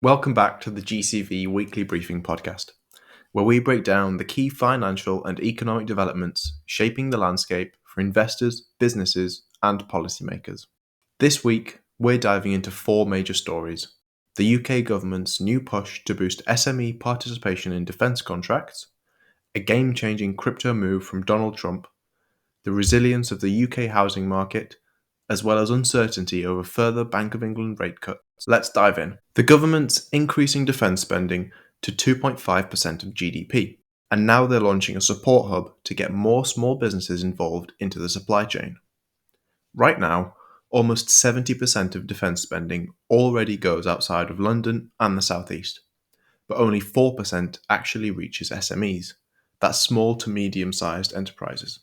Welcome back to the GCV Weekly Briefing Podcast, where we break down the key financial and economic developments shaping the landscape for investors, businesses, and policymakers. This week, we're diving into four major stories: the UK government's new push to boost SME participation in defence contracts, a game-changing crypto move from Donald Trump, the resilience of the UK housing market, as well as uncertainty over further Bank of England rate cuts. Let's dive in. The government's increasing defence spending to 2.5% of GDP, and now they're launching a support hub to get more small businesses involved into the supply chain. Right now, almost 70% of defence spending already goes outside of London and the South East, but only 4% actually reaches SMEs, that's small to medium-sized enterprises.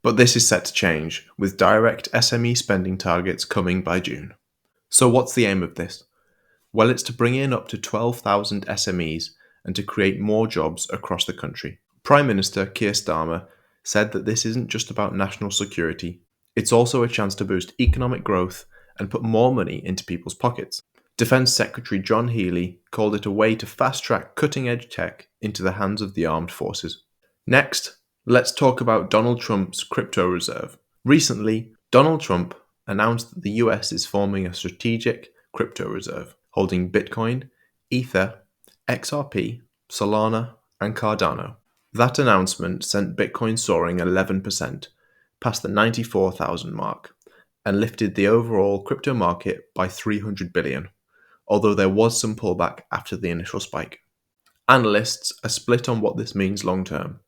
But this is set to change, with direct SME spending targets coming by June. So what's the aim of this? Well, it's to bring in up to 12,000 SMEs and to create more jobs across the country. Prime Minister Keir Starmer said that this isn't just about national security, it's also a chance to boost economic growth and put more money into people's pockets. Defence Secretary John Healey called it a way to fast-track cutting-edge tech into the hands of the armed forces. Next, let's talk about Donald Trump's crypto reserve. Recently, Donald Trump announced that the US is forming a strategic crypto reserve, holding Bitcoin, Ether, XRP, Solana, and Cardano. That announcement sent Bitcoin soaring 11%, past the 94,000 mark, and lifted the overall crypto market by $300 billion, although there was some pullback after the initial spike. Analysts are split on what this means long term.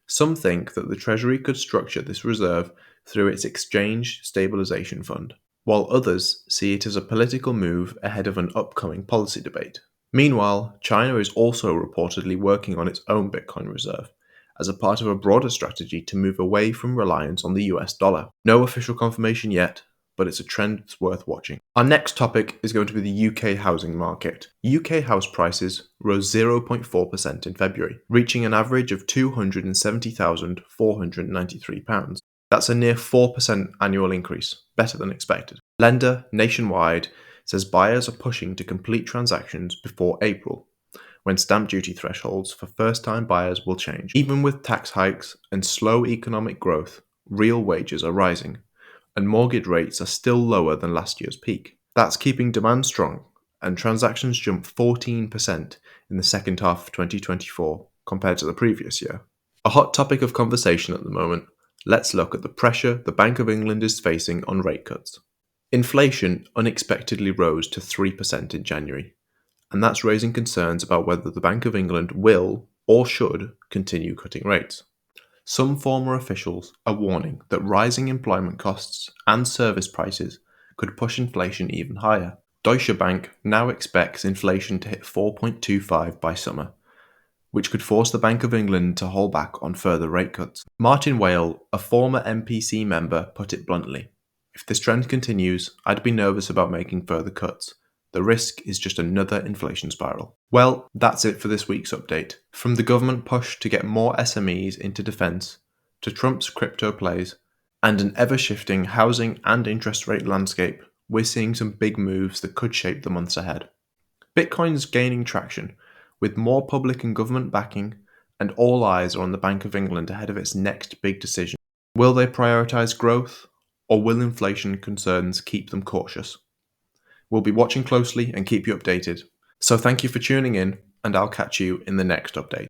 Some think that the Treasury could structure this reserve through its Exchange Stabilization Fund, while others see it as a political move ahead of an upcoming policy debate. Meanwhile, China is also reportedly working on its own Bitcoin reserve, as a part of a broader strategy to move away from reliance on the US dollar. No official confirmation yet, but it's a trend that's worth watching. Our next topic is going to be the UK housing market. UK house prices rose 0.4% in February, reaching an average of £270,493. That's a near 4% annual increase, better than expected. Lender Nationwide says buyers are pushing to complete transactions before April, when stamp duty thresholds for first-time buyers will change. Even with tax hikes and slow economic growth, real wages are rising, and mortgage rates are still lower than last year's peak. That's keeping demand strong, and transactions jumped 14% in the second half of 2024 compared to the previous year. A hot topic of conversation at the moment, let's look at the pressure the Bank of England is facing on rate cuts. Inflation unexpectedly rose to 3% in January, and that's raising concerns about whether the Bank of England will or should continue cutting rates. Some former officials are warning that rising employment costs and service prices could push inflation even higher. Deutsche Bank now expects inflation to hit 4.25 by summer, which could force the Bank of England to hold back on further rate cuts. Martin Wale, a former MPC member, put it bluntly: "If this trend continues, I'd be nervous about making further cuts. The risk is just another inflation spiral." Well, that's it for this week's update. From the government push to get more SMEs into defence, to Trump's crypto plays, and an ever-shifting housing and interest rate landscape, we're seeing some big moves that could shape the months ahead. Bitcoin's gaining traction, with more public and government backing, and all eyes are on the Bank of England ahead of its next big decision. Will they prioritise growth, or will inflation concerns keep them cautious? We'll be watching closely and keep you updated. So thank you for tuning in, and I'll catch you in the next update.